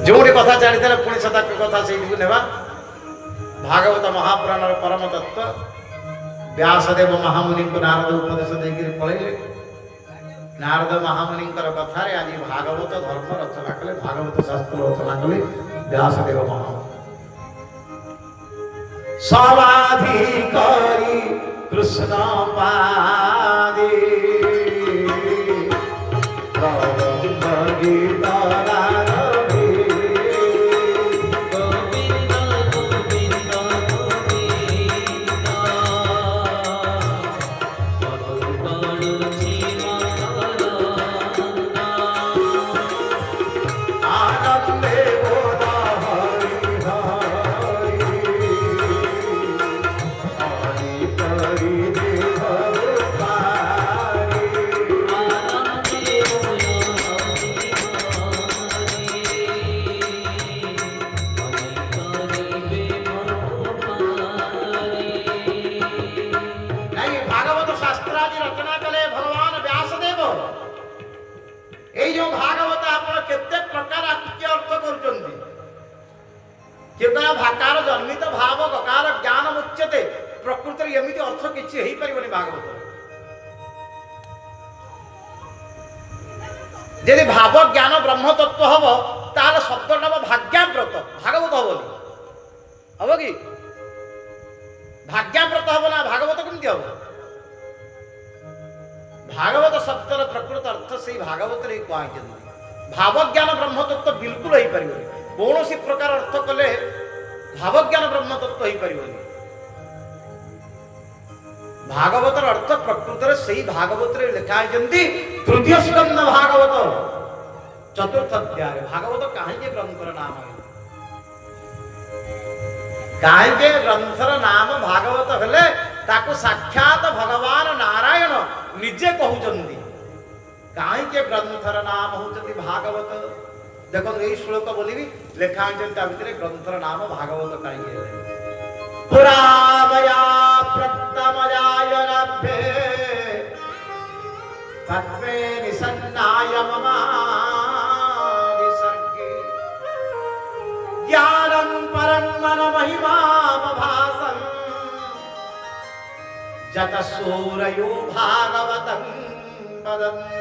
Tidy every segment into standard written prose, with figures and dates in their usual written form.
जोटी कथा जानी पुणी सदा कथा से भागवत महापुराण परम तत्व व्यासदेव महामुनि को नारद उपदेश देकर पढ़े नारद महामुनि कथा आज भागवत धर्म रचना कले भागवत शास्त्र रचना कले व्यासदेव महामुनि समाधिकारी कृष्ण पादे भाकार जन्मित भाव गकार ज्ञान मुच्यते प्रकृति एमती अर्थ किसी हो पारे भागवत यदि भाव ज्ञान ब्रह्म तत्व हम ताल शब्द नाम भाग्याव्रत भागवत हम कि भाग्याव्रत हम ना भागवत कमी हम भागवत शब्दर प्रकृत अर्थ से भागवत कहते भाव ज्ञान ब्रह्म तत्व बिल्कुल हो पारे कौन सी प्रकार अर्थ कले भावज्ञान ब्रह्म तत्व हो पार भागवतर अर्थ प्रकृत से भागवत लिखाई तृतीय स्कंद भागवत चतुर्थ अध्याय भागवत कहीं ग्रंथर नाम कहीं ग्रंथर नाम भागवत हेले ताको साक्षात भगवान नारायण निजे कहउचंदी कहीं ग्रंथर नाम होचंदी भागवत देखो यही श्लोक बोली लेखा भितर ग्रंथर नाम भागवत कहीं पुरामया प्रत्तमयायनभ्ये तत्वे निसन्नाय ममादिसर्गे ज्ञानं परं मन महिमापभासं जतसूरयो भागवतं वदन्ति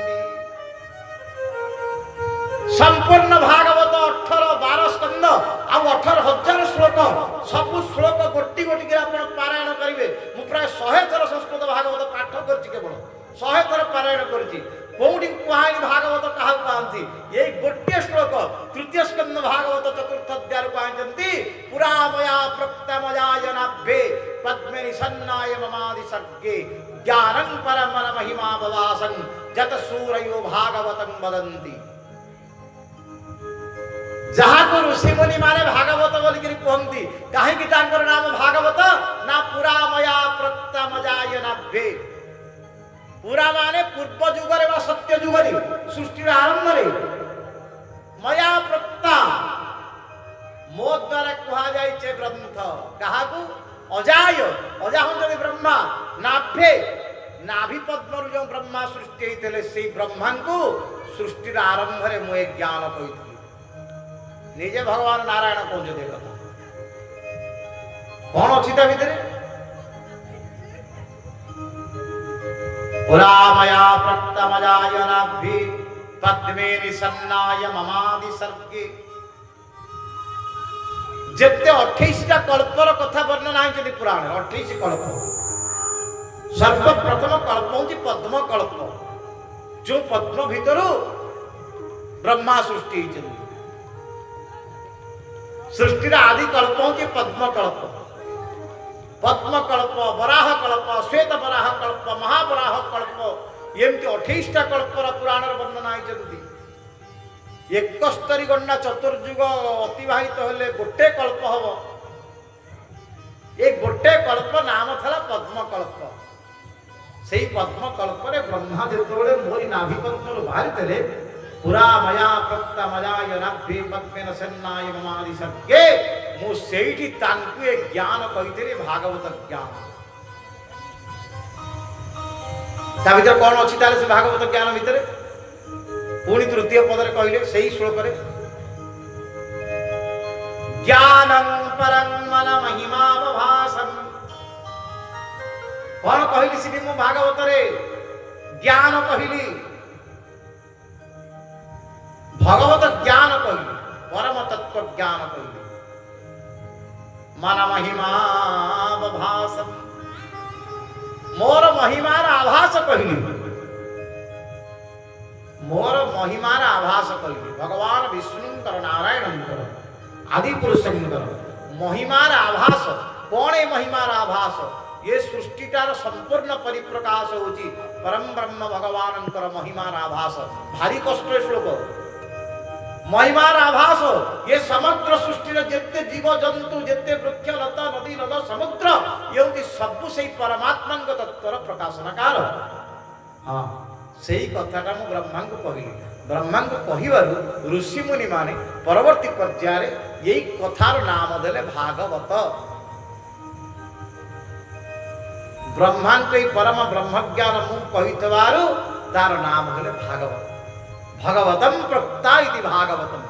संपूर्ण भागवत 18-12 स्कंद आ 18,000 श्लोक सब श्लोक गोटी गोटी पारायण करेंगे मु प्राय 100 थर संस्कृत भागवत पाठ कर केवल 100 थर पारायण करी कौटी कहानी भागवत क्या कहती ये गोटे श्लोक तृतीय स्कंद भागवत चतुर्थ अध्याय कहते पुरा मया प्रक्तमयायनाभ्ये पद्मे निसन्नाय ममादि सर्गे ज्ञानं परम महिमा भवासं जत सूरयो भागवतं वदन्ति जहाँ को ऋषि मुनि माने भागवत बोलिक कहती कहीं नाम भागवत ना पुरा मया प्रत्तमयायनाभ्ये पुरा माने पूर्व जुगरे व सत्य जुगरे सृष्टि आरंभ मया प्रत्ता मो द्वारा कहा जाए ग्रंथ क्या अजाय अजा हूँ ब्रह्मा नाभ्ये नाभि पद्म जो ब्रह्मा सृष्टि होते से ब्रह्मा को सृष्टि आरंभ में मुझे ज्ञान कही निजे भगवान नारायण कहते कथा कौन अच्छी भितर पुरा मया प्रक्तमयायनाभ्ये पद्मे निसन्नाय ममादि सर्गे जिते 28टा कल्पर कथा वर्णना है पुराण 28 कल्प सर्वप्रथम कल्प हूँ पद्म कल्प जो पद्म भीतर ब्रह्मा सृष्टि सृष्टि आदि कल्प हूँ पद्म कल्प वराह कल्प श्वेत वराह कल्प महावराह कल्प एमती 28टा कल्पर पुराण वर्णना है 71 गणना चतुर्युग अतिवाहित हेले गोटे कल्प हम ये गोटे कल्प नाम था पद्म कल्प से पद्म कल्प ब्रह्मा जो मोरी नाभि पद्म बाहरी थे पुरा मया प्रत्तमयायनाभ्ये पद्मे निसन्नाय ममादि सर्गे मुझे ज्ञान कही भागवत ज्ञान ता भीतर कौन अच्छी से भागवत ज्ञान भितर पुणी तृतीय पदरे कहले से ही श्लोक ज्ञानं परं मन महिमावभासं कौन कहली श्री मु भागवत रे ज्ञान कहली भगवत ज्ञान कहली परम तत्व ज्ञान कहली मन महिमावभासं मोर महिमार आभास कहली मोर महिमार आभास कहली भगवान विष्णुंकर नारायणंकर आदि पुरुषंकर महिमार आभास कौन है महिमार आभास ये सृष्टिटार संपूर्ण परिप्रकाश होची परम ब्रह्म भगवानंकर महिमार आभास भारी कष्ट श्लोक महिमार आभास ये समग्र सृष्टि जेते जीव जंतु जेते वृक्ष लता नदी नद समुद्र ये सब से परमात्मा तत्वर प्रकाशनकार हाँ से कथाटा मु ब्रह्मा को कहली ब्रह्मा को कहबारू ऋषि मुनि माने परवर्ती पर्याय यही कथार नाम देले भागवत ब्रह्मा को परम ब्रह्मज्ञान मु कहितबारू तार नाम देले भागवत भगवतम प्रोक्ता इति भागवतम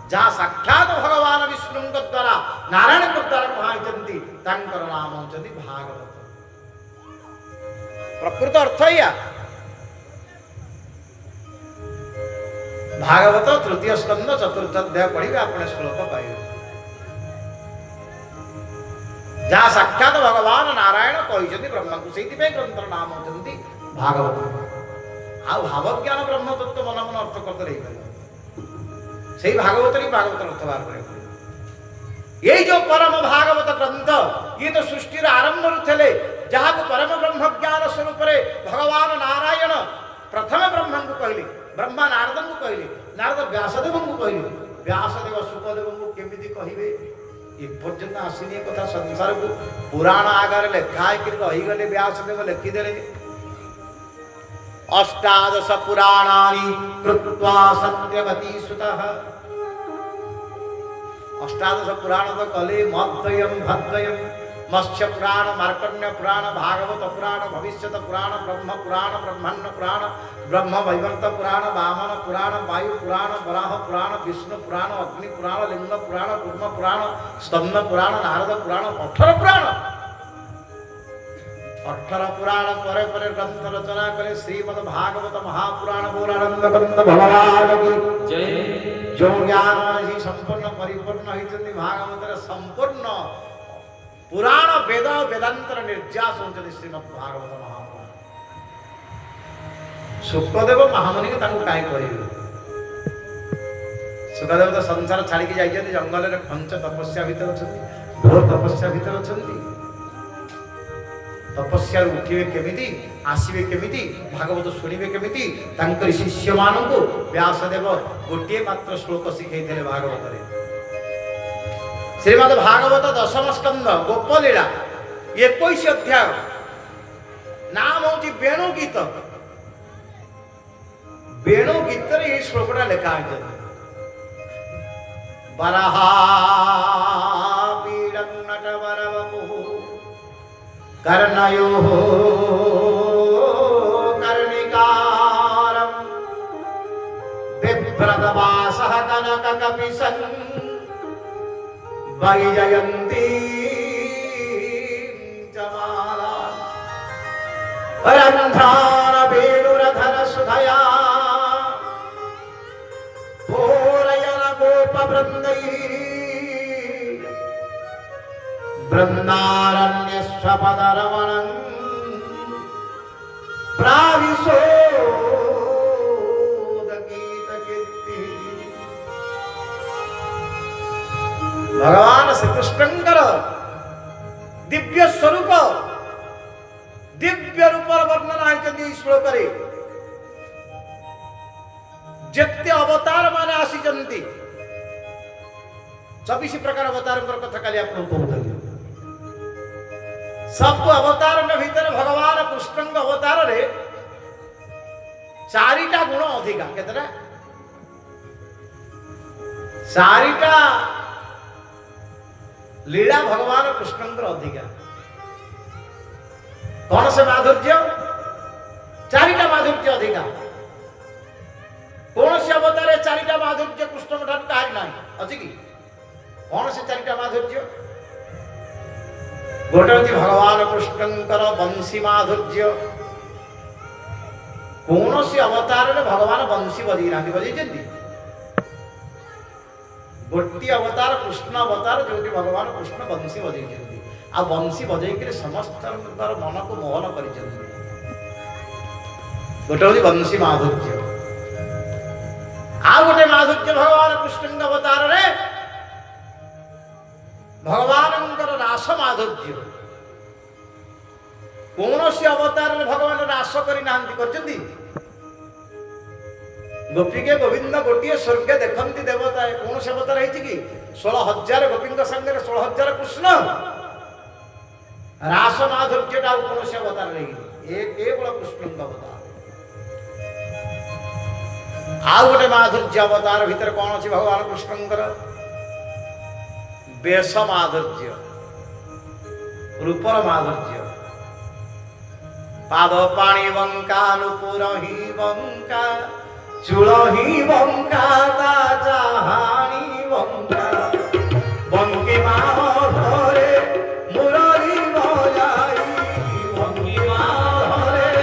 जहाँ साक्षात भगवान विष्णु द्वारा नारायण द्वारा कहाइछन्ति तांकर नाम होचन्ति भागवत प्रकृत अर्थ या भागवत तृतीय स्कंद चतुर्थ अध्याय पढ़िबे अपने श्लोक पाइबे जहाँ साक्षात भगवान नारायण कहिछन्ति ब्रह्मा को सेति पे ग्रंथर नाम होचन्ति भागवत आ भावज्ञान ब्रह्म तत्व मन मन अर्थ करते रही से भागवत भागवत अर्थ बाहर कर ये जो परम भागवत ग्रंथ ये तो सृष्टि आरंभ थे जहाँ को परम ब्रह्म ज्ञान स्वरूप भगवान नारायण प्रथम ब्रह्मा को कहले ब्रह्मा नारद को कहले नारद व्यासदेव को कहले व्यासदेव सुखदेव को केमिति कहिबे ये पर्यंत आसीनी कथा संसार को पुराण आगार लेखा कि रही गले व्यासदेव लिखिदेले अष्टादश पुराणानि कृत्वा सत्यवती सुतः अष्टादश पुराण तो कले मद्वयम भद्वयम मत्स्य पुराण मार्कण्य पुराण भागवत पुराण भविष्यत पुराण ब्रह्म पुराण ब्रह्मण्य पुराण ब्रह्म वैवर्त पुराण वामन पुराण वायु पुराण वराह पुराण विष्णु पुराण अग्नि पुराण लिंग पुराण कूर्म पुराण स्तम्भ पुराण नारद पुराण 18 पुराण 18 पुराण परे परे ग्रंथ रचना करे श्रीमद् भागवत महापुराण गौरानंद कंद भगवान की जय जो ज्ञान ही संपूर्ण परिपूर्ण होइछन्ति भागवत संपूर्ण पुराण वेद वेदांतर निर्यास होइछन्ति श्रीमद् भागवत महापुराण सुखदेव महामुनि के तांको काई कहिबे सुखदेव तो संसार छाड़ी के जाइछन्ति जंगल रे पंच तपस्या भीतर अछन्ति घोर तपस्या भीतर अछन्ति तपस्या उठिबे केमिति आसीबे केमिति भागवत शुणिबे केमिति तांकर शिष्य मानकु व्यासदेव गोटिए मात्र श्लोक शिखैथिले भागवत रे श्रीमद् भागवत दशम स्कंद गोपलीला 21 अध्याय नाम होची वेणु गीत रे ये श्लोकटा लिखा है वराहा वीरं नटवरवपु कर्णयो कर्णिकारं बिभ्रतवासः कनककपिशन् वैजयन्ती जमाला रन्ध्रान वेणुरधर सुधया भोरयन गोपवृन्दैः बृन्दारण्यस्वपदरमणं प्राविशोदगीतकीर्तिः भगवान श्री कृष्णंकर दिव्य स्वरूप दिव्य रूप वर्णन है श्लोक रे जेते अवतार माने आसीचंती 24 प्रकार अवतार कथा काली आप कहते सब अवतार भीतर भगवान कृष्ण अवतार रे 4टा गुण अधिका केतरा 4टा लीला भगवान कृष्ण अधिका कौन से माधुर्य 4टा माधुर्य अधिका कौन से अवतार 4टा माधुर्य कृष्ण ठार कहार ना अच्छी कि कौन से चारिटा माधुर्य गोटे हूँ भगवान कृष्णंकर बंशी माधुर्य कौन सी अवतार भगवान बंशी बजे ना बजे गोटे अवतार कृष्ण अवतार जो भगवान कृष्ण बंशी बजे आ बंशी बजे समस्त मन को मोहन कर गोटे हूँ बंशी माधुर्य आ गोटे माधुर्य भगवान कृष्ण अवतार रे भगवान रास माधुर्य कौन सी अवतार भगवान रास करना गोपी के गोविंद गोटे स्वर्ग देखती देवता कौन से अवतार है कि 16,000 गोपी संगे 16,000 कृष्ण रास माधुर्य कौन से अवतार रही केवल कृष्ण अवतार आ गोटे माधुर्य अवतार भीतर कौन अच्छी भगवान कृष्णंकर वेश माधुर्य रूपर माधुर्य पाद पाणी बंका नुपुर ही बंका चूल ही बंका चाहाणी बंका बंकी माँ घरे मुरली बजाई बंकी माँ घरे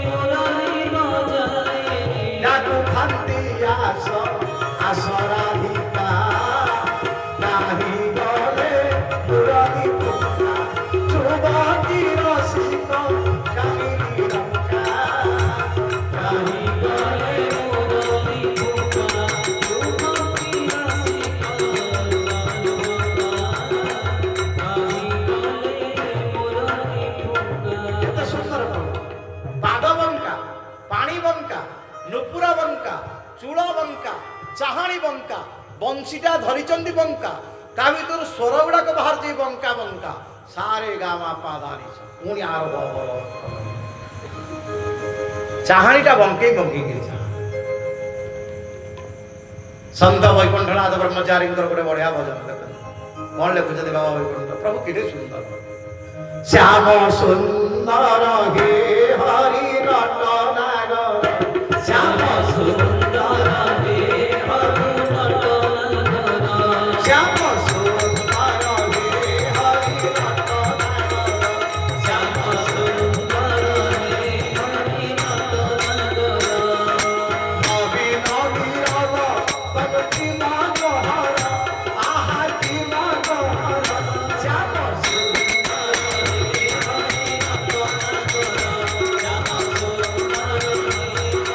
मुरली बजाई डाकू खाती आस राधिका नाही गले मुरली बंका चुबाती रसिक कामिनी रंका नाही गले मुरली बंका चुबाती रसिक नाही गले मुरली बंका केते सुंदर पाद बंका पानी बंका नुपुर बंका चूल बंका चाहाणी बंका बंशीटा धरिचंदी बंका ता भीतर स्वर गुड़ाक बाहर जी बंका बंका सारे गामा पादानी पुणी आरभ चाहाणीटा बंके बंके संत वैकुंठनाथ ब्रह्मचारी गोटे बढ़िया भजन देखते कौन लिखुं बाबा वैकुंठ प्रभु कि सुंदर श्याम सुंदर हे हरि रटनागर श्याम सुंदर हे हरि रटनागर श्याम सुंदर हे हरि रटनागर श्याम सुंदर हे हरि रटनागर नवी नवी रव भक्ति मनोहर आहा की मनोहर श्याम सुंदर हे हरि रटनागर श्याम सुंदर हे हरि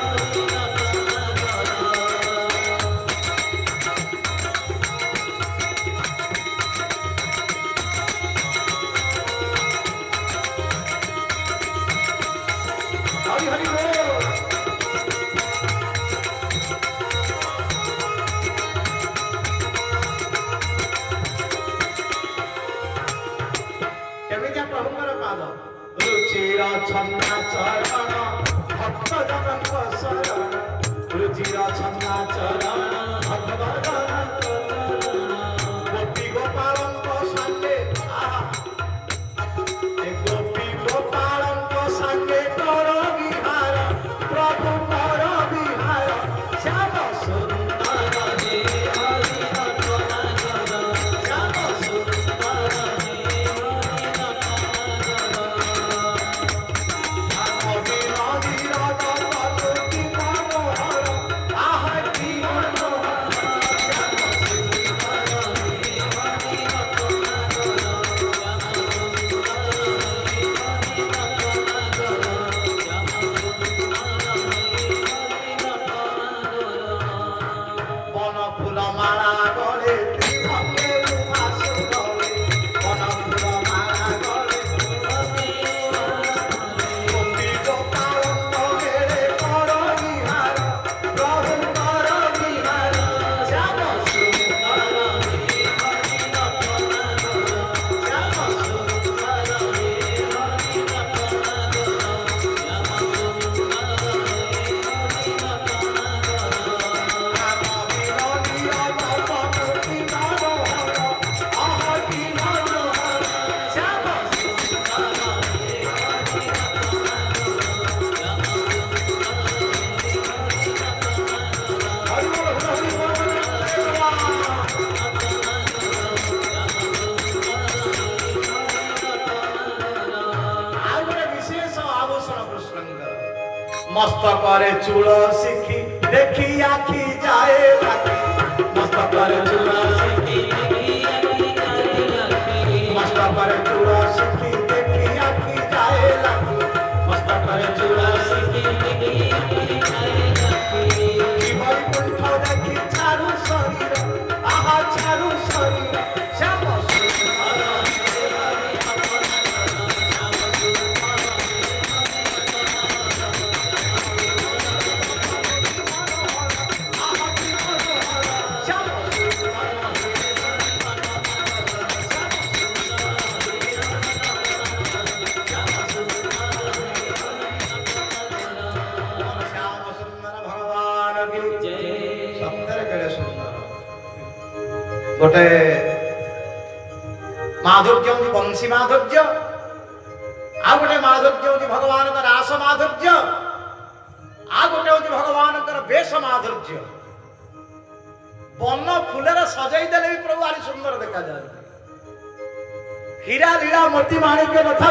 हरि हरि बोल केमितिया प्रभुଙ୍କର ପାଦ ରୁଚିର ଛନ୍ନା ଚରଣ ଭକ୍ତ ଜନଙ୍କ ଶରଣ ରୁଚିର ଛନ୍ନା ଚରଣ ଭକ୍ତ ଜନଙ୍କ ଚରଣ ଗୋପୀ ଗୋପାଳଙ୍କ ସାଙ୍ଗେ ଆହା ଏ ଗୋପୀ ଗୋପାଳଙ୍କ ସାଙ୍ଗେ କର ବିହାର ପ୍ରଭୁ କର ବିହାର ଶ୍ୟାମ ସୁନ୍ଦର ହେ ହରି ରତ୍ନାକର ଶ୍ୟାମ ସୁନ୍ଦର ହେ ହରି ରତ୍ନାକର ନଦୀ ନଦୀ ରତ ଭକ୍ତି मनोहर आहा की मनोहर श्याम মস্তকরে চূড় শিখি দেখি আখি যায় লাখি মস্তকরে চূড় শিখি মস্তকরে চূড় শিখি দেখি আখি যায় লাখি মস্তকরে চূড় শিখি জীবন কুণ্ঠ দেখি ছাড়ু শরীর আহা ছাড়ু শরীর শ্যাম गोटे माधुर्य हूँ बंशी माधुर्य आ गोटे माधुर्य हूँ भगवान का रास माधुर्य आ गोटे हूँ भगवान का बेश माधुर्य बन फूलर सजाई देले भी प्रभु आरी सुंदर देखा जाए हीरा लीला मोती माणिक्य नथा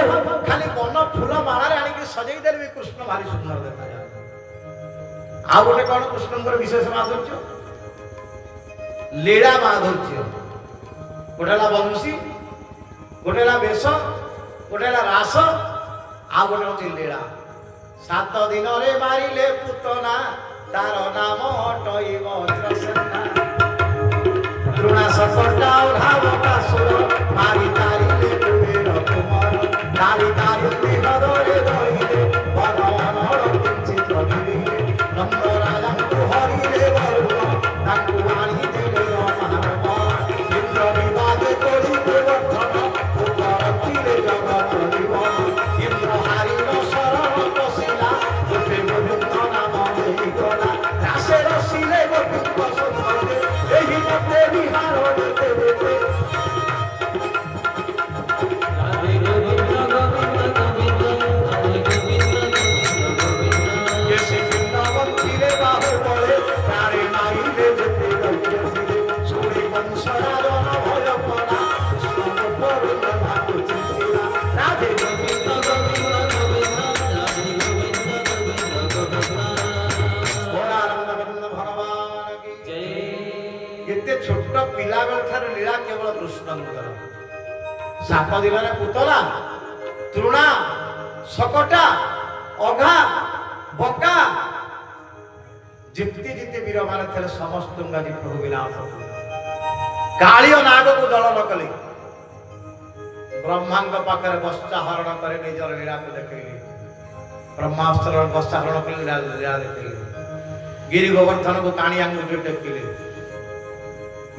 खाली बन फूल माला आनिक सजाई देले भी कृष्ण भारी सुंदर देखा जाए आ गोटे कौन कृष्ण विशेष माधुर्य लीला माधुर्य गोटेला बंशी गोटेला बेश गोटेला रास आ गोटे हूँ लीला 7 दिन रे मारिले पुतना तार नाम हटइब त्रसेना तृणा सकटा उधाव कासुर मारी तारिले कुबेर कुमार तारी तारी हृदय धरिले वन अनहर किंचित रविले नंद राजांकु हरिले वरुण तांकु आनी देले महारम इंद्र विवादे तोड़िले वर्धन उपरखिले जगत जीवन इंद्र हारिल शरण पशिला गोटे गोविंद नाम देई गला रासे रसिले गोविंद सुंदरे एही मते बिहार देते देते राधे गोविंद गोविंद गोविंद ये से वृंदावन फिरे बाहु पड़े तारे माइले जेते गए सूरी वंशराजन भय पड़ा कृष्ण परुण भातु चिंतिला राधे गोविंद गोविंद गोविंद राधे गोविंद गोविंद गोविंद बोलानंद गोविंद भगवान की जय एते छोट पिला बेल थार लीला केवल कृष्णंकर 7 दिन रे पुतला तृणा सकटा अघा बका जितती जितती वीर मान थे समस्त गाजी प्रभु विनाश काली नाग को दल न कले ब्रह्मांग पाखे बस्ता हरण करे निजर लीला को देखिले ब्रह्मास्त्र बस्ता हरण करे लीला देखिले गिरि गोवर्धन को काणी आंगुठी टेकिले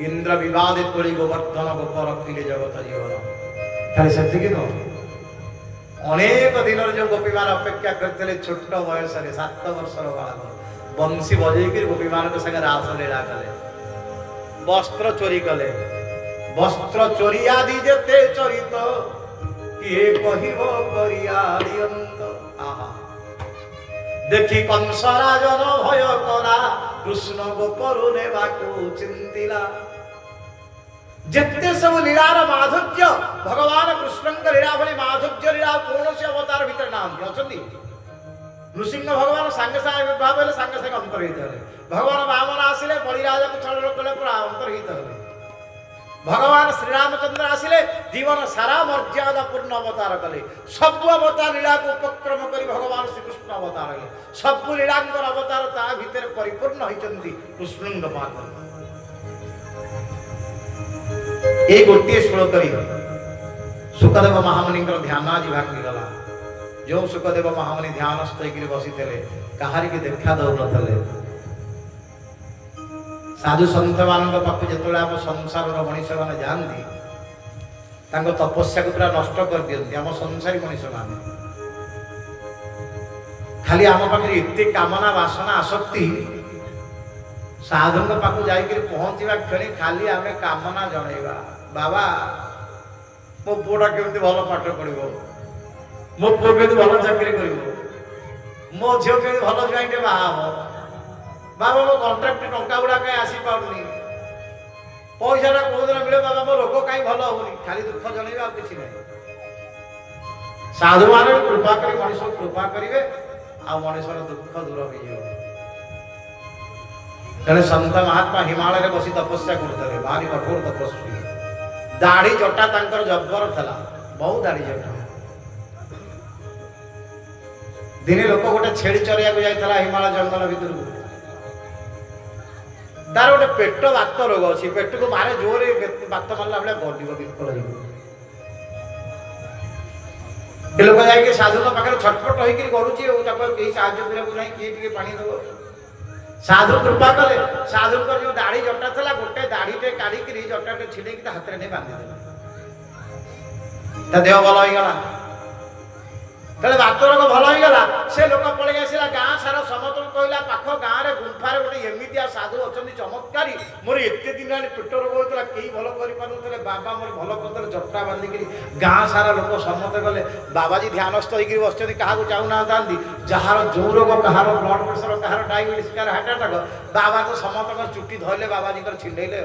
इंद्र विवादे तोड़ी गोवर्धन गोप रखिले जगत जीवन खाली सेतिक न अनेक दिन जो गोपी मान अपेक्षा करते छोट बयस 7 वर्षर बालक बंशी बजेक गोपी मान संगे रास लीला कले वस्त्र चोरी कले वस्त्र चोरी आदि जेते चरित किए कहिब करिया दियंत आहा देखी कंस राजन भय करा कृष्ण गोपरु नेबाकु चिंतिला जेते सब लीलार माधुर्य भगवान कृष्ण लीला भली माधुर्य लीला कौन से अवतार भीतर नाम अछंती नृसिंह भगवान सांगे सांगे भाव हेले सांगे सांगे अंतर्हित हेले भगवान वामन आसिले बलिराजा को छल कले पूरा अंतर्हित हेले भगवान श्री रामचंद्र आसिले जीवन सारा मर्यादा पूर्ण अवतार कले सब अवतार लीला को उपक्रम करी भगवान श्री कृष्ण अवतार हेले सब लीलांकर अवतार ता भीतर परिपूर्ण होइचंती कृष्णंग पाद ए गोटे श्लोक सुखदेव महामुनि ध्यान आज भागी गला जो सुखदेव महामुनि ध्यानस्थ होकर बसी कहार की देखा दौ नले साधु सन्त मान पाख जो आम संसार मनीष मैंने जाती तपस्या को पूरा नष्ट कर दिखती आम संसारी मनीष मान खाली आम पाखे एत कामना बासना आसक्ति साधु पाख जाकर पहुँचा क्षणी खाली आम कामना जनइबा बाबा मो पुआ केमती भल पाठ पढ़ो मो पुओ केमती भल चाकरी कर मो झील केमती भल ज्वाइंटे बाहब बाबा मो कंट्राक्ट टंका गुड़ा कहीं आसी पानी पैसा कौ दिन मिले बाबा मो रोग कहीं भल होनी खाली दुख जनइबा किसी ना साधु मान कृपा कर मनीष कृपा करेंगे आ मनुष्यर दुख दूर हो जड़े सन्त महात्मा हिमालय बसी तपस्या करते भारी कठोर तपस्वी दाढ़ी जटा तांकर जब्बर था बहुत दाढ़ी जटा दिने लोक गोटे छेड़ी चरिया जाइए हिमालय जंगल भितर तार गोटे पेट बात रोग अच्छी पेट को मारे जोर बात मारला भाई गड़ विकल लोक जाए साधु पाखे छटपट होकर गड़ुची कहीं साहय ना किए पानी दब साधु कृपा कले साधु जो दाढ़ी जटा था गोटे दाढ़ीटे काढ़ी जटाटे छिड़े हाथ में नहीं बांधिदेला देह भल होगा तेरे बात रोग भल होगा से लोक पलि आसला गाँ सारा समस्त कहला पाख गाँव में गुंफार गोटे एमतिया साधु अच्छा चमत्कारी मोर एत दिन पेट रोग होता कई भल कर बाबा मोर भल कर जटा बांधिक गाँ सारा लोक समस्त गले बाबाजी ध्यानस्थ होकर बस क्या चाहूना था जार जो रोग कहार ब्लड प्रेसर कहार डायबिटीज कहार हार्ट अटैक बाबा तो समस्त चुट्टी धरले बाबाजी छिंडेले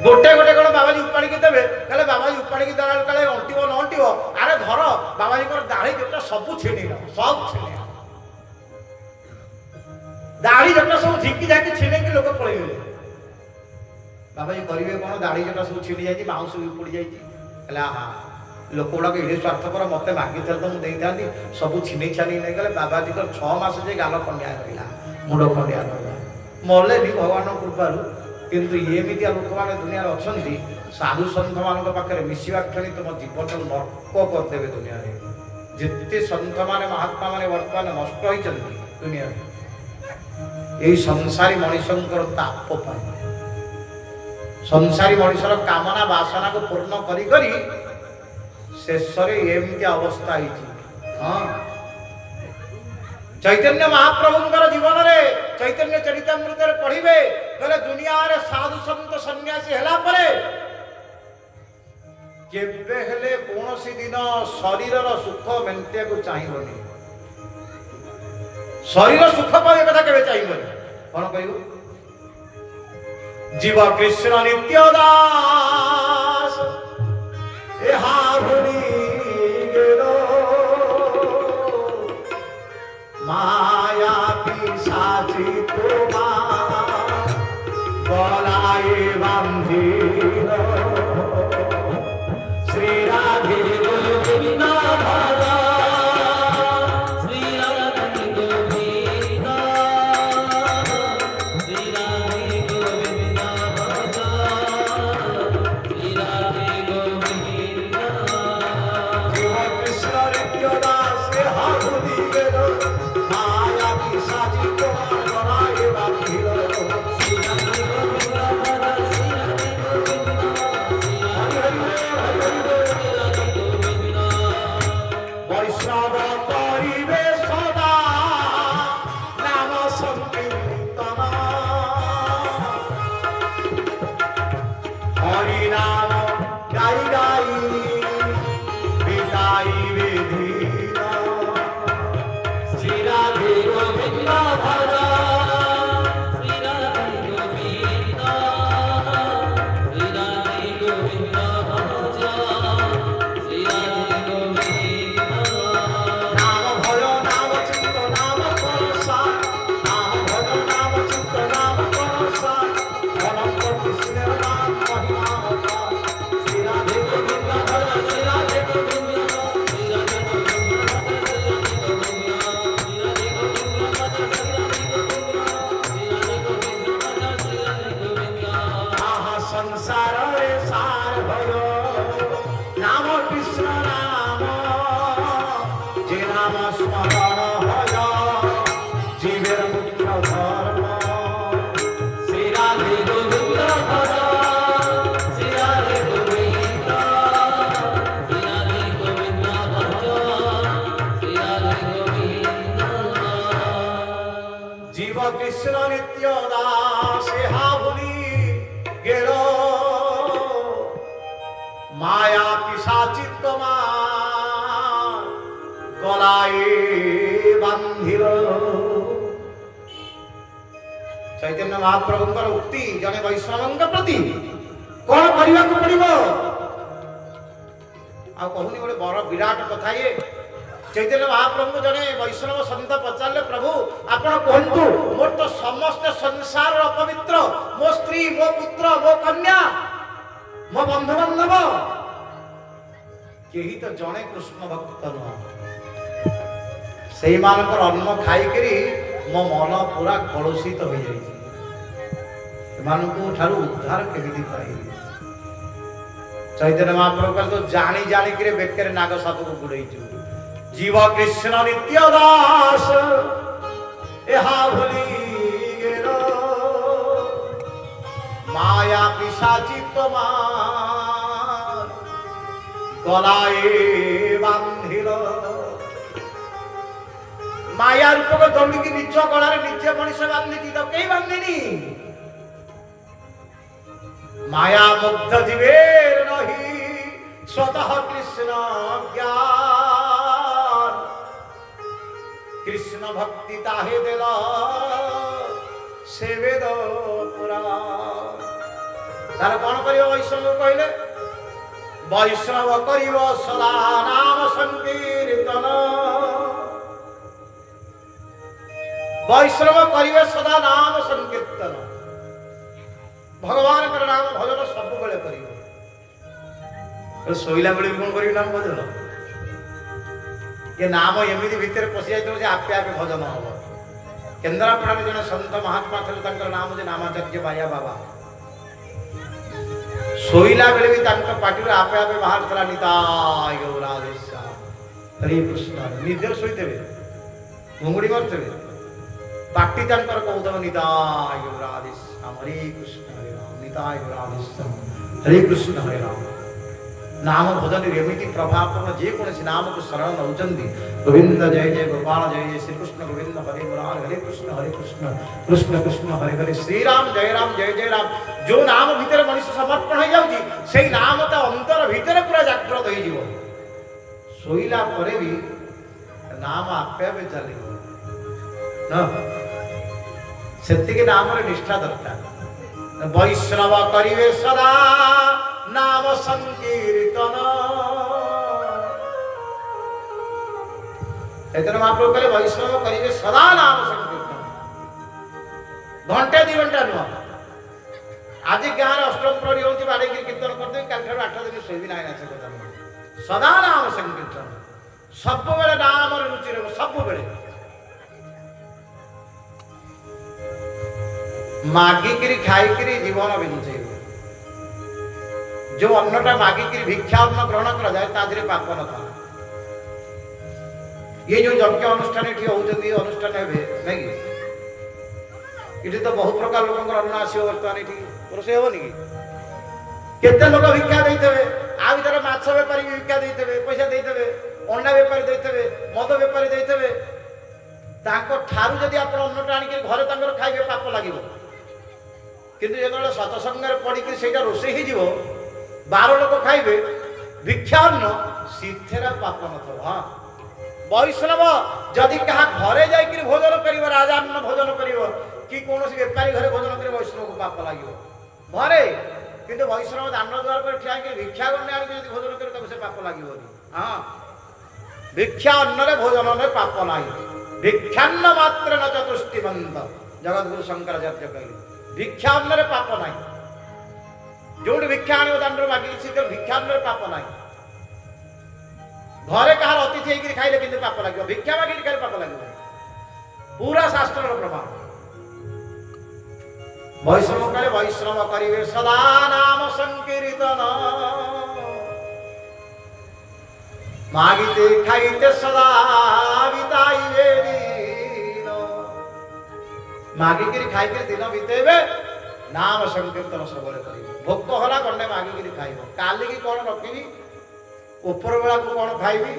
गोटे गोटे कौन बाबाजी उपाड़ी देवे कहले बाबाजी उपाड़ी देला कहले अंटिबो न अंटिबो अरे धर बाबाजी दाढ़ी जटा सब छिड़ेला सब छिड़ेला दाढ़ी जटा सब झिकी जाके छिड़े के लोक पळै गेले बाबाजी करिवे कोन दाढ़ी जटा सब छिड़ी जाई बाउंस भी पड़ी जाई कहले हां लोक गुड़ा एडे स्वार्थपर मते मागी थल तो देई थांदी सब छिने छानी नै गले बाबाजी को 6 मास जे गाल खंडिया रहिला मुंड खंडिया रहिला मरले भी भगवान कृपारू किंतु एमितिया लोक मैंने दुनिया अच्छा साधु सन्थ मान पाखे मिसवा क्षणी तुम जीवन नर्क करदे दुनिया जिते सन्थ मैंने महात्मा मैंने बर्तमान नष्ट होती दुनिया यही संसारी मनुष्यर ताप संसारी मनुष्यर कामना बासना को पूर्ण करी करी शेष एमती अवस्था हाँ चैतन्य महाप्रभुंकर जीवन रे चैतन्य चरितामृत पढ़िबे कहले दुनिया रे साधु संत सन्यासी हला परे केबे हेले कोनोसी दिन शरीर रो सुख मेंटे को चाहिबोनी शरीर सुख पावे कथा केबे चाहिबोनी कोन कहू जीव कृष्ण नित्य दास ए हारुनी गेलो माया पिशाची तुम्हार गलाए बांधिल श्री राधे गोविंद भज श्री राधे गोविंद श्री राधे गोविंद भज श्री राधे गोविंद जीव कृष्ण नित्य दास हारुनी गेलो कृष्ण नित्य दास हाबुली गेलो माया पिशाची तुम्हार गलाए बांधिल। चैतन्य महाप्रभुंकर उक्ति जने वैष्णवंक प्रति कौन करने को पड़ो आ कहूनी गोटे बड़ विराट कथा ये चैतन्य महाप्रभु जने वैष्णव सन्त पचारे प्रभु आपण कहतु मोर तो समस्त संसार अपवित्र मो स्त्री मो पुत्र मो कन्या मो बंधु बांधव केही तो जने कृष्ण भक्त नुह से मानकर अन्न खाई मो मन पूरा कलुषित हो जाए उद्धार केमिति पाइबे चैतन्य महाप्रभु कहले तो जानी जानी करे बेकर नाग साप को गुड़ई जीव कृष्ण नित्य दास एहा भूली गेलो माया पिशाची तोमार गलाए बांधिल माया रूप को दौड़ी की निज गलार निज मनीष बांधी तो कई बांधिनी माया मुग्ध जीवेर नहीं स्वतः कृष्ण ज्ञान कृष्ण भक्ति ताहे देला से वेद पुराण तार कौन करियो वैष्णव कहले वैष्णव करियो सदा नाम संकीर्तन वैष्णव करिवे सदा नाम संकीर्तन भगवान का नाम भजन सब बेले करियो शोला बेले कौन करियो नाम भजन ये नाम एमती भितर पशि जाए आपे आपे भजन हम केन्द्रापड़ा में जड़े सत महात्मा थे नाम जे नामाचार्य बाया बाबा शोला बेले भी पार्टी आपे आपे बाहर था निताय गौराधेश्याम हरे कृष्ण निदर शोते घुंगुड़ी मारते पार्टी कहूद निताय गौराधेश्याम हरे कृष्ण हरे राम निताय गौराधेश्याम हरे कृष्ण हरे राम नाम भजन एमती प्रभावपूर्ण जेकोसी नाम को शरण नौचंदी गोविंद जय जय गोपाल जय जय श्री कृष्ण गोविंद हरे मुरार हरे कृष्ण कृष्ण कृष्ण हरे हरे श्री राम जय जय राम जो नाम भितर मनुष्य समर्पण हो जाउची सेई नाम ता अंतर भितर पूरा जागृत हो जीवो सोइला परे भी नाम आपे आपे चलिबो न सेति के नाम रे निष्ठा दरकार वैष्णव करिवे सदा नाम संकीर्तन चैतन्य महाप्रभु कहले वैष्णव करिवे सदा नाम संकीर्तन घंटे 2 घंटा नुह आज गाँव अष्टम प्रहरी होती बाड़े कीर्तन करते कल 8 दिन शोभी ना से कथा सदा नाम संकीर्तन सब बेले नाम रुचि रहो सब बेले मागिकी खाई जीवन बिंचे जो अन्नटा मागिकी भिक्षा अन्न ग्रहण करा जाए तादरे पाप न था ये जो यज्ञ अनुष्ठान ये होती अनुष्ठान ये तो बहुत प्रकार लोक अन्न आसो बर्तमान ये रोषे हेनी कि केते लोक भिक्षा देते आ भर माछ बेपारी भी भिक्षा देते पैसा देते अंडा बेपारी देते मद बेपारी देते ठारू जदि आप अन्नटा आणिक घरे खाइबे पाप लगे किंतु जो सत्संग पड़ी से रोषे हो 12 लोक खाइबे भिक्षा अन्न सीथेरा पाप न हाँ वैष्णव जदि क्या घरे जाकर भोजन कर राजान्न भोजन कर कि कौन बेपारी घरे भोजन कर वैष्णव को पाप लगे घरे किंतु वैष्णव दान द्वार पर ठिया भिक्षा गण्य आगे भोजन कर से पाप लगे हाँ भिक्षा अन्न भोजन में पाप लगे भिक्षान्न मात्र न चतुष्टिमंत जगतगुरु शंकराचार्य कहले भिक्षा अन्न पाप ना जो भिक्षा आने दान मागे भिक्षा अन्न पाप ना घरे कहार अतिथि होकर खाइले कि पाप लगे भिक्षा मागे खाइले पाप लगे पूरा शास्त्र प्रमाण वैष्णव कहे वैष्णव करिवे सदा नाम संकीर्तन मागिते खाइते सदा बिताइबे दिन मागिकी खाइक दिन बितेबे नाम संकीर्तन सब भोक होला गंडे मागिकी खाइब काली की कौन रखी ऊपर बेला को कौन खाइबी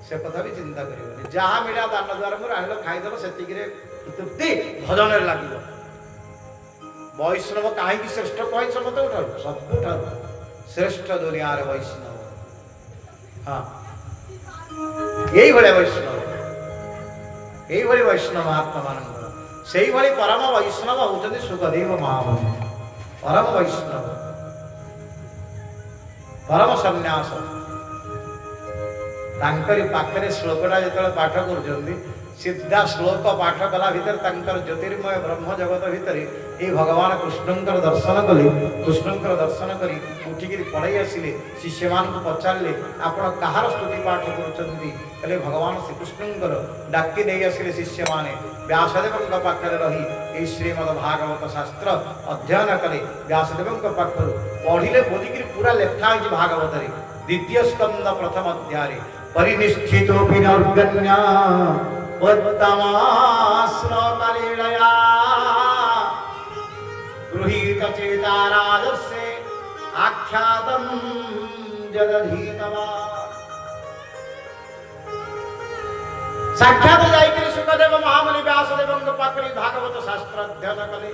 से कथा भी चिंता कर जहाँ मिला दान द्वार में आनिल खाईदेव से तृप्ति भजन लगे वैष्णव कहीं श्रेष्ठ कही समझते सबुठ श्रेष्ठ दुनिया वैष्णव हाँ यही वैष्णव यही वैष्णव महात्मा मान से परम वैष्णव होती सुखदेव महामुनि परम वैष्णव परम सन्यास ତାଙ୍କରି ପାଖରେ ଶ୍ଲୋକଟା ଯେତେବେଳେ ପାଠ କରୁଛନ୍ତି ସିଧା ଶ୍ଲୋକ ପାଠ କଲା ଭିତରେ ତାଙ୍କର ଜ୍ୟୋତିର୍ମୟ ବ୍ରହ୍ମ ଜଗତ ଭିତରେ ଏଇ ଭଗବାନ କୃଷ୍ଣଙ୍କର ଦର୍ଶନ କଲେ। କୃଷ୍ଣଙ୍କର ଦର୍ଶନ କରି ଉଠିକିରି ପଳେଇ ଆସିଲେ। ଶିଷ୍ୟମାନଙ୍କୁ ପଚାରିଲେ ଆପଣ କାହାର ସ୍ତୁତି ପାଠ କରୁଛନ୍ତି? କହିଲେ ଭଗବାନ ଶ୍ରୀକୃଷ୍ଣଙ୍କର। ଡାକି ନେଇ ଆସିଲେ ଶିଷ୍ୟମାନେ। ବ୍ୟାସଦେବଙ୍କ ପାଖରେ ରହି ଏହି ଶ୍ରୀମଦ ଭାଗବତ ଶାସ୍ତ୍ର ଅଧ୍ୟୟନ କଲେ। ବ୍ୟାସଦେବଙ୍କ ପାଖରୁ ପଢ଼ିଲେ ବୋଲିକିରି ପୁରା ଲେଖା ହେଇଛି ଭାଗବତରେ। ଦ୍ୱିତୀୟ ସ୍କନ୍ଦ ପ୍ରଥମ ଅଧ୍ୟାୟରେ ପରିନିଷ୍ଠିତ ବିନର୍ଗଣ୍ୟ ଉତ୍ତମାଶ୍ରକଲୀଳୟା गृहीत चेता राजस्य आख्यातं जदधीतवा। साक्षात जाइकरी सुखदेव महामुनि व्यासदेवଙ୍କ पाखरे भागवत शास्त्र अध्ययन कले।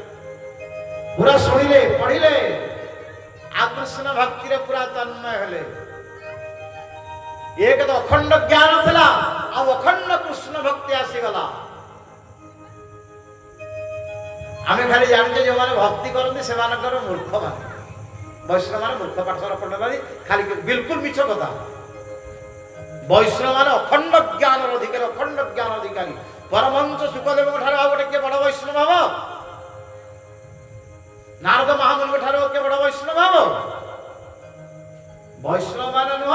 पूरा सुनिले पढ़िले आकृष्ण भक्ति रे पूरा तन्मय हेले। एक तो अखंड ज्ञान थिला आ अखंड कृष्ण भक्ति आसी गला। आमे खाली जानते जो माने भक्ति करते से मानकर मूर्ख माने वैष्णव माने मूर्ख पाठशार पंडित खाली बिल्कुल मिछ कथा। वैष्णव माने अखंड ज्ञान अधिकारी अखंड ज्ञान अधिकारी परमहंस सुखदेव ठार आ गोटे के बड़ वैष्णव भाव नारद महामुनि ठार के बड़ वैष्णव भाव वैष्णव माने नुह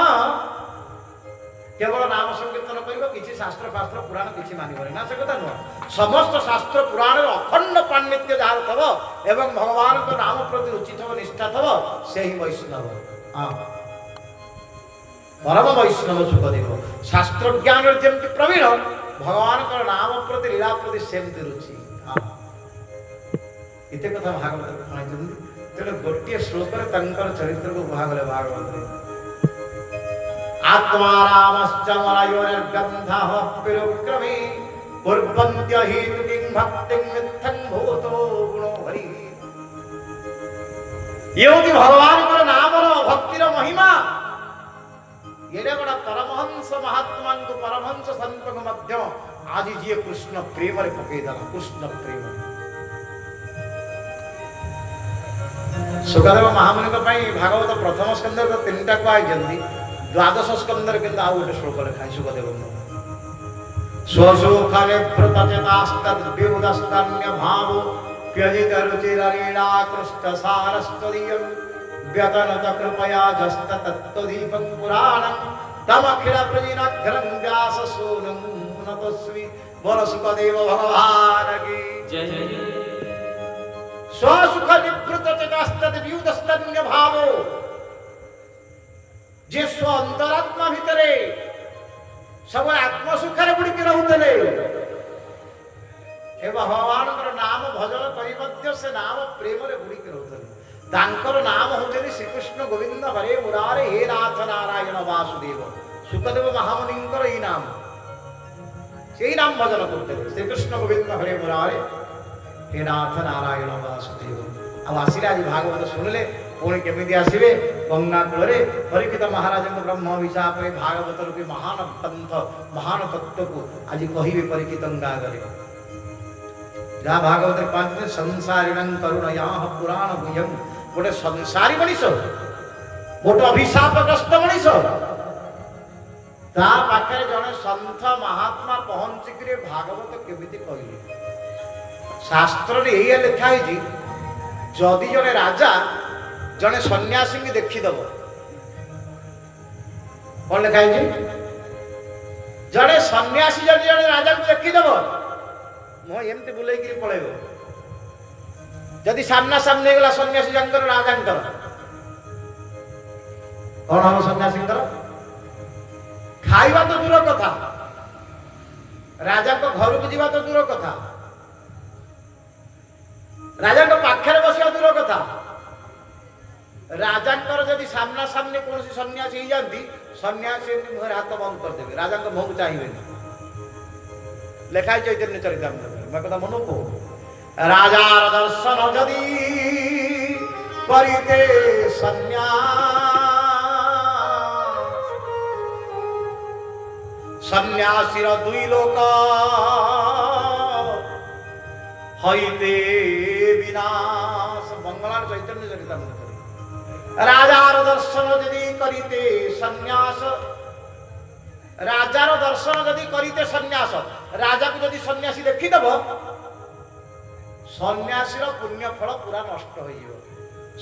केवल नाम संकीर्तन करिबो किछि शास्त्र शास्त्र पुराण किछि मानिबो ना से कथा नुह। समस्त शास्त्र पुराण अखंड पांडित्य जार थब एवं भगवान को नाम प्रति रुचि थब निष्ठा थब से ही वैष्णव। हां परम वैष्णव सुखदेव शास्त्र ज्ञान जेमति प्रवीण भगवान को नाम प्रति लीला प्रति सेमति रुचि। हां इते कथा भागवत खाइजंदी तेरे गोटिए श्लोक रे तंकर चरित्र को भागले भागवत रे आत्मा रामश्च मलयोर्गन्धः पिरुक्रमे कुर्वन्त्य हेतु किं भक्तिं मिथ्यं भूतो गुणो हरि। ये होती भगवान को नाम रो भक्तिर महिमा। ये बड़ा परमहंस महात्मा को परमहंस संत को मध्य आज जी कृष्ण प्रेम रे पकई दला। कृष्ण प्रेम सुखदेव महामुनि को पई भागवत प्रथम स्कंद तो तीनटा को आई जल्दी द्वादश स्कंदर के आउ गोटे श्लोक लिखा सुखदेव स्वसुखने प्रतचेतास्तद्विउदस्तन्य भाव व्यजित रुचिरलीला कृष्ण सारस्तदीयं व्यतनत कृपया जस्त तत्त्वदीपं पुराणं तमखिल प्रजिनग्रं व्याससूनं नतस्मि। बोल सुखदेव भगवान की जय। स्वसुख निवृत्त चेतास्तद्विउदस्तन्य भाव जे स्व अंतरात्मा भितरे सब आत्म सुखरे बुड़ी के रहउतले हे भगवान नाम भजन करी मध्य से नाम प्रेम रे बुड़ी के रहउतले। तांकर नाम होचनी श्री कृष्ण गोविंद हरे मुरारे हे नाथ नारायण वासुदेव। सुखदेव महामुनिंकर ई नाम सेही नाम भजन करते श्री कृष्ण गोविंद हरे मुरारे हे नाथ नारायण वासुदेव। अब आसिले आज भागवत सुनले पुणी केमिति आसिबे गंगा कूल परीक्षित महाराज ब्रह्म विशाप भागवत रूपी महान पंथ महान तत्व को आज कहिबे परीक्षित आगे जहाँ भागवत पांच संसारिणं करुणया पुराण भुजं गोटे संसारी मनीष गोटे अभिशापग्रस्त मनीष ता पाखे जड़े सन्थ महात्मा पहुंचिक भागवत केमिति कहले। शास्त्र यही लिखाई जदि जड़े राजा जड़े सन्यासी की देखीदब कौन लिखाई जड़े सन्यासी जड़े जड़े राजा को देखीदब मुह एमती बुले पलैब जदि सामना सामने गला सन्यासी जंकर राजा कौन हम सन्यासी खाइबा तो दूर कथा राजा को घर को जीवा तो दूर कथा राजा को पाखरे बसिया दूर कथा राजा जदि सामना सामने कौन सन्यासी हो जाती सन्यासी मुहर हाथ बंद करदेवे राजा मुह को चाहिए लेखाई चैतन्य चरितामृत मैं कथा मन को राजार दर्शन जदि करिते सन्यासीर दुई लोक हईते विनाश बंगलार चैतन्य चरितामृत राजार दर्शन यदि करिते सन्यास राजार दर्शन जदि करते सन्यास राजा को जदि सन्यासी देखीदेव सन्यासी पुण्य फल पूरा नष्ट हो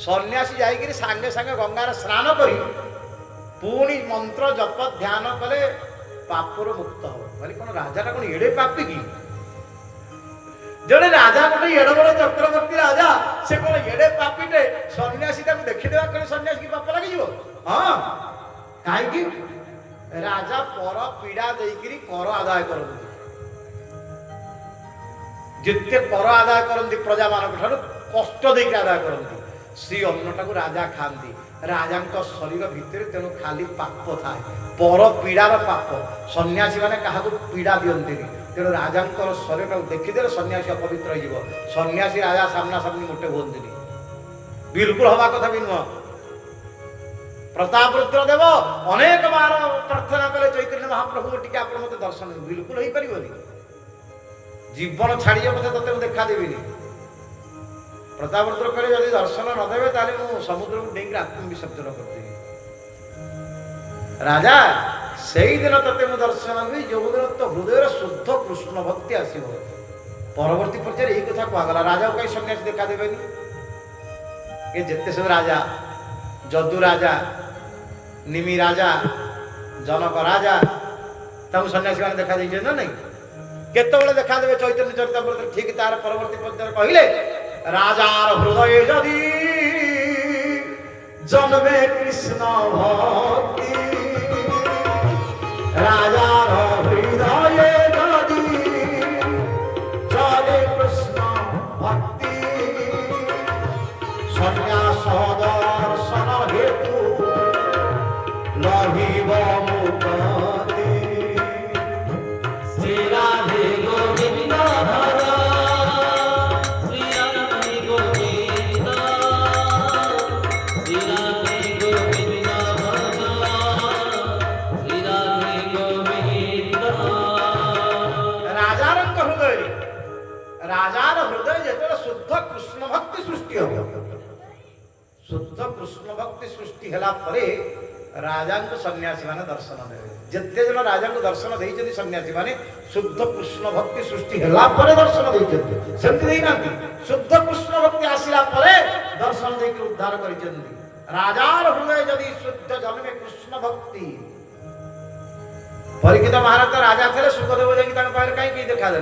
सन्यासी जाइए सांगे सांगे गंगार स्नान कर पुणी मंत्र जप ध्यान कले पापर मुक्त हो बोले कौन राजाटा कौन एड़े पापी कि जड़े राजा गोटे एड़ बड़ चक्रवर्ती राजा से कौन एड़े पापीटे सन्यासी देखीदेवा कहे सन्यासी की पाप लगे हाँ कहीं राजा पर पीड़ा देकर कर आदाय करते जिते कर आदाय करती प्रजा मान कष्ट देकर आदाय करती सी अन्नटा को राजा खाती राजा शरीर भितर तेणु खाली पाप थाए पर पीड़ार पाप सन्यासी मैंने क्या पीड़ा दिखती तेणु राजा शरीर देखीदे सन्यासी अपवित्र हो सन्यासी राजा सामना सामनी मोटे हमें बिल्कुल हवा कथा भी नुह प्रताप रुद्र देव अनेक बार प्रार्थना कले चैतन्य महाप्रभु टी आप मत दर्शन बिल्कुल हो पार जीवन छाड़ी मत ते देखा देवी प्रताप रुद्र कहे जब दर्शन नदेवे ताले समुद्र को डेंगी आत्मविसर्जन करदेवी राजा से ही दिन ते दर्शन हुई जो दिन तो हृदय शुद्ध कृष्ण भक्ति आसव परवर्ती पर्यायर यही कथा कहगला राजा कहीं सन्यासी देखा देवे ये जिते सब राजा जदु राजा निमि राजा जनक राजा तब सन्यासी मैंने देखा देते ना नहीं केतबेले देखा देवे चैतन्य चरितामृत ठीक तार परवर्ती पर्यायर कहले राजार हृदय जदि जन्मे कृष्ण भक्ति राजार हृदय जदि जन्मे कृष्ण भक्ति सन्यास दर्शन हेतु लभिब मुक्ति श्री राधे गोविंद श्री राधे गोविंद श्री राधे गोविंद श्री राधे गोविंद राजार हृदय जो शुद्ध कृष्ण भक्ति सृष्टि हो शुद्ध कृष्ण भक्ति सृष्टि है राजा को सन्यासी माने दर्शन देवे जिते जन राजा को दर्शन देते सन्यासी माने शुद्ध कृष्ण भक्ति सृष्टि है दर्शन देते शुद्ध कृष्ण भक्ति आसला दर्शन देकर उद्धार कर राजार हृदय जदि शुद्ध जन्मे कृष्ण भक्ति परीक्षित महाराज राजा थे सुखदेव जाकर कहीं देखा दे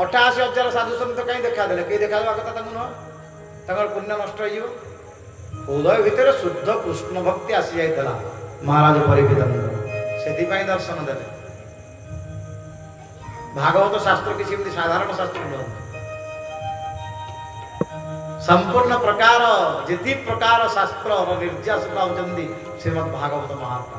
88,000 साधु सन्त कहीं देखा दे कहीं देखा देवा कथा नुह पुण्य नष्ट हो हृदय भितर शुद्ध कृष्ण भक्ति आसी जाता महाराज परीक्षित से दर्शन देते भागवत शास्त्र किसी साधारण शास्त्र नुह संपूर्ण प्रकार जिति प्रकार शास्त्र निर्यास होती श्रीमद भागवत महात्मा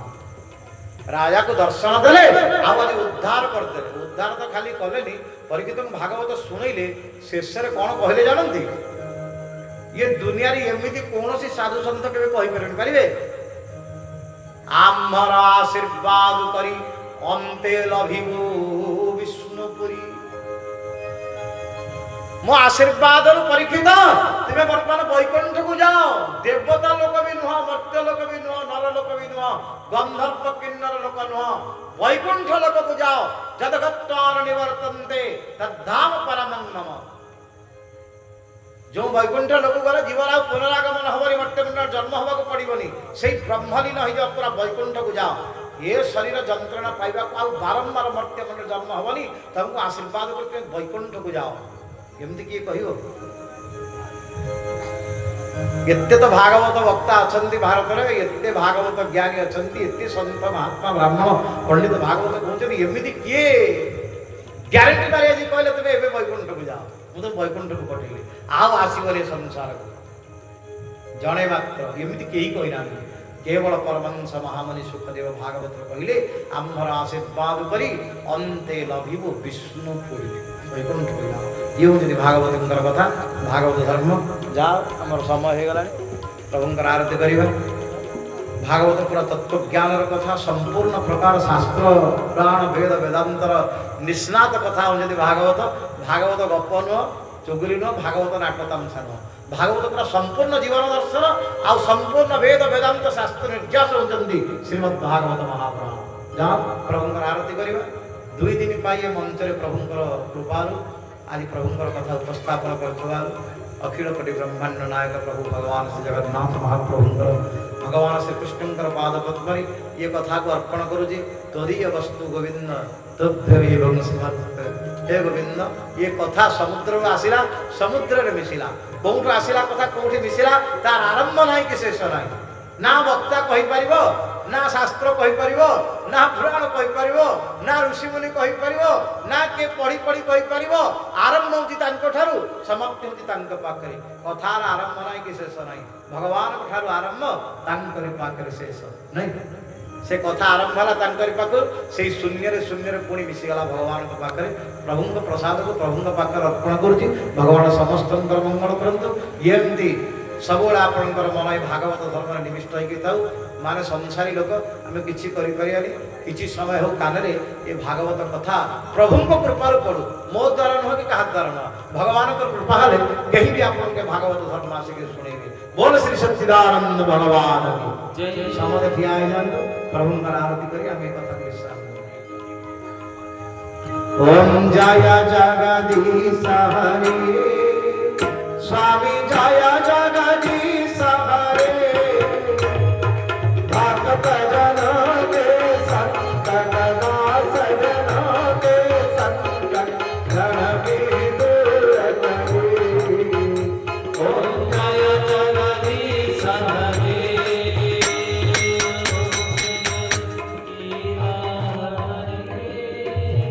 राजा को दर्शन देले आज उद्धार करदे उद्धार तो खाली कले परीक्षित भागवत शुणिले शेष में कौन कहले जानती ये दुनिया एमती कौन साधु सन्त के पारे आम्भर आशीर्वाद करी अंते लभिबु विष्णुपुरी मो आशीर्वाद परीक्षित तुम्हें बर्तमान वैकुंठ को जाओ देवता लोक भी नुह मर्त्य लोक भी नुह नर लोक भी नुह गंधर्व किन्नर लोक नुह वैकुंठ लोक को जाओ जदगत्वान निवर्तन्ते तद्धाम परमं नम जो वैकुंठ लोक गले जीवन आ पुनरागमन हमारी मर्त्यमंडल जन्म हवा को पड़ोनी से ब्रह्मलीन हो पूरा वैकुंठ को जाओ ये शरीर जंत्रणा पाइबा को बारंबार मर्त्यमंडल जन्म हवनी तुमको आशीर्वाद करते वैकुंठ को जाओ एमती किए कह एते तो भागवत वक्ता अच्छा भारत में एते भागवत ज्ञानी अच्छा एते संत महात्मा ब्राह्मण पंडित भागवत कहते एमती किए ग्यारंटी मारे आज कहले तुम एवं वैकुंठ को जाओ मुझे वैकुंठ को पठेली आओ आसवे संसार को जड़े मात्र एमती कहीं कहना केवल परमंश महामुनि सुखदेव भागवत कहले आम्भर आशीर्वाद करी अंते लभिबु विष्णुपुरी वैकुंठ को जाओ ये हूँ भागवत कथा भागवत धर्म जाओ आम समय हो गला प्रभुंर आरती करवा भागवत पूरा तत्व ज्ञान कथा संपूर्ण प्रकार शास्त्र पुराण वेद वेदांतर निष्णात कथा हूँ भागवत भागवत गप नुह चुगली नुह भागवत नाटकतांशा नुह भागवत पूरा संपूर्ण जीवन दर्शन आ संपूर्ण वेद वेदांत शास्त्र निर्यास होती श्रीमद् भागवत महापुराण। ଯାଅ ପ୍ରଭୁଙ୍କର ଆରତି କରିବା। 2 ଦିନ ପାଇଁ ଏ ମଞ୍ଚରେ ପ୍ରଭୁଙ୍କର କୃପାରୁ ଆଜି ପ୍ରଭୁଙ୍କର କଥା ଉପସ୍ଥାପନ କରୁଥିବାରୁ ଅଖିଳ କୋଟି ବ୍ରହ୍ମାଣ୍ଡ ନାୟକ ପ୍ରଭୁ ଭଗବାନ ଶ୍ରୀ ଜଗନ୍ନାଥ ମହାପ୍ରଭୁଙ୍କର ଭଗବାନ ଶ୍ରୀକୃଷ୍ଣଙ୍କର ପାଦ ପଦ୍ମରେ ଏ କଥାକୁ ଅର୍ପଣ କରୁଛି। ତଦୀୟ ବସ୍ତୁ ଗୋବିନ୍ଦ ତଦ୍ଭୈବଂ ସମର୍ଥ। ହେ ଗୋବିନ୍ଦ, ଏ କଥା ସମୁଦ୍ରରୁ ଆସିଲା, ସମୁଦ୍ରରେ ମିଶିଲା। କୋଉଠୁ ଆସିଲା କଥା କୋଉଠି ମିଶିଲା, ତାର ଆରମ୍ଭ ନାହିଁ କି ଶେଷ ନାହିଁ। ନା ବକ୍ତା କହିପାରିବ, ନା ଶାସ୍ତ୍ର କହିପାରିବ, ନା ପୁରାଣ କହିପାରିବ, ନା ଋଷିମୁନି କହିପାରିବ, ନା କିଏ ପଢି ପଢି କହିପାରିବ। ଆରମ୍ଭ ହେଉଛି ତାଙ୍କ ଠାରୁ, ସମାପ୍ତି ହେଉଛି ତାଙ୍କ ପାଖରେ। କଥାର ଆରମ୍ଭ ନାହିଁ କି ଶେଷ ନାହିଁ। ଭଗବାନଙ୍କ ଠାରୁ ଆରମ୍ଭ, ତାଙ୍କରି ପାଖରେ ଶେଷ ନାହିଁ। ସେ କଥା ଆରମ୍ଭ ହେଲା ତାଙ୍କରି ପାଖରୁ, ସେଇ ଶୂନ୍ୟରେ ଶୂନ୍ୟରେ ପୁଣି ମିଶିଗଲା ଭଗବାନଙ୍କ ପାଖରେ। ପ୍ରଭୁଙ୍କ ପ୍ରସାଦକୁ ପ୍ରଭୁଙ୍କ ପାଖରେ ଅର୍ପଣ କରୁଛି। ଭଗବାନ ସମସ୍ତଙ୍କର ମଙ୍ଗଳ କରନ୍ତୁ। ଏମିତି ସବୁବେଳେ ଆପଣଙ୍କର ମନ ଏ ଭାଗବତ ଧର୍ମରେ ନିବିଷ୍ଟ ହେଇକି ଥାଉ। ମାନେ ସଂସାରୀ ଲୋକ ଆମେ କିଛି କରିପାରିବାନି। କିଛି ସମୟ ହେଉ କାନରେ ଏ ଭାଗବତ କଥା ପ୍ରଭୁଙ୍କ କୃପାରୁ ପଢୁ। ମୋ ଦ୍ୱାରା ନୁହଁ କି କାହା ଦ୍ୱାରା ନୁହଁ, ଭଗବାନଙ୍କର କୃପା ହେଲେ କେହି ବି ଆପଣଙ୍କୁ ଭାଗବତ ଧର୍ମ ଆସିକି ଶୁଣେଇବେ। ବୋଲ ଶ୍ରୀ ସଚ୍ଚିଦାନନ୍ଦ ଭଗବାନ କି ସମସ୍ତେ ଠିଆ ହେଇଯାଆନ୍ତୁ। ପ୍ରଭୁଙ୍କର ଆରତି କରି ଆମେ ଏ କଥାକୁ ବିଶ୍ରାମ ଦେବୁ। ଓମ୍ ଜୟ ଜଗଦୀଶ ହରେ ସ୍ୱାମୀ